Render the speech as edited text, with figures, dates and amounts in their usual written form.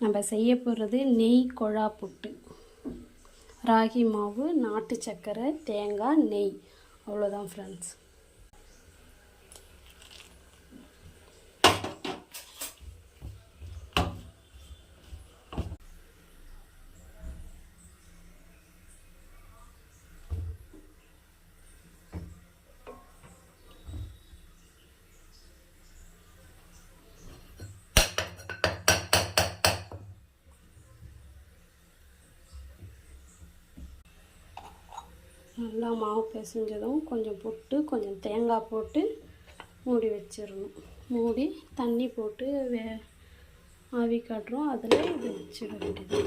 நம்ம செய்ய போகிறது நெய் கொழா புட்டு. ராகி மாவு, நாட்டு சர்க்கரை, தேங்காய், நெய், அவ்வளோதான் ஃப்ரெண்ட்ஸ். நல்லா மாவு பிசைஞ்சதும் கொஞ்சம் புட்டு, கொஞ்சம் தேங்காய் போட்டு மூடி வச்சிடணும். மூடி தண்ணி போட்டு ஆவி காட்டுறோம், அதில் இது வச்சிட வேண்டியது.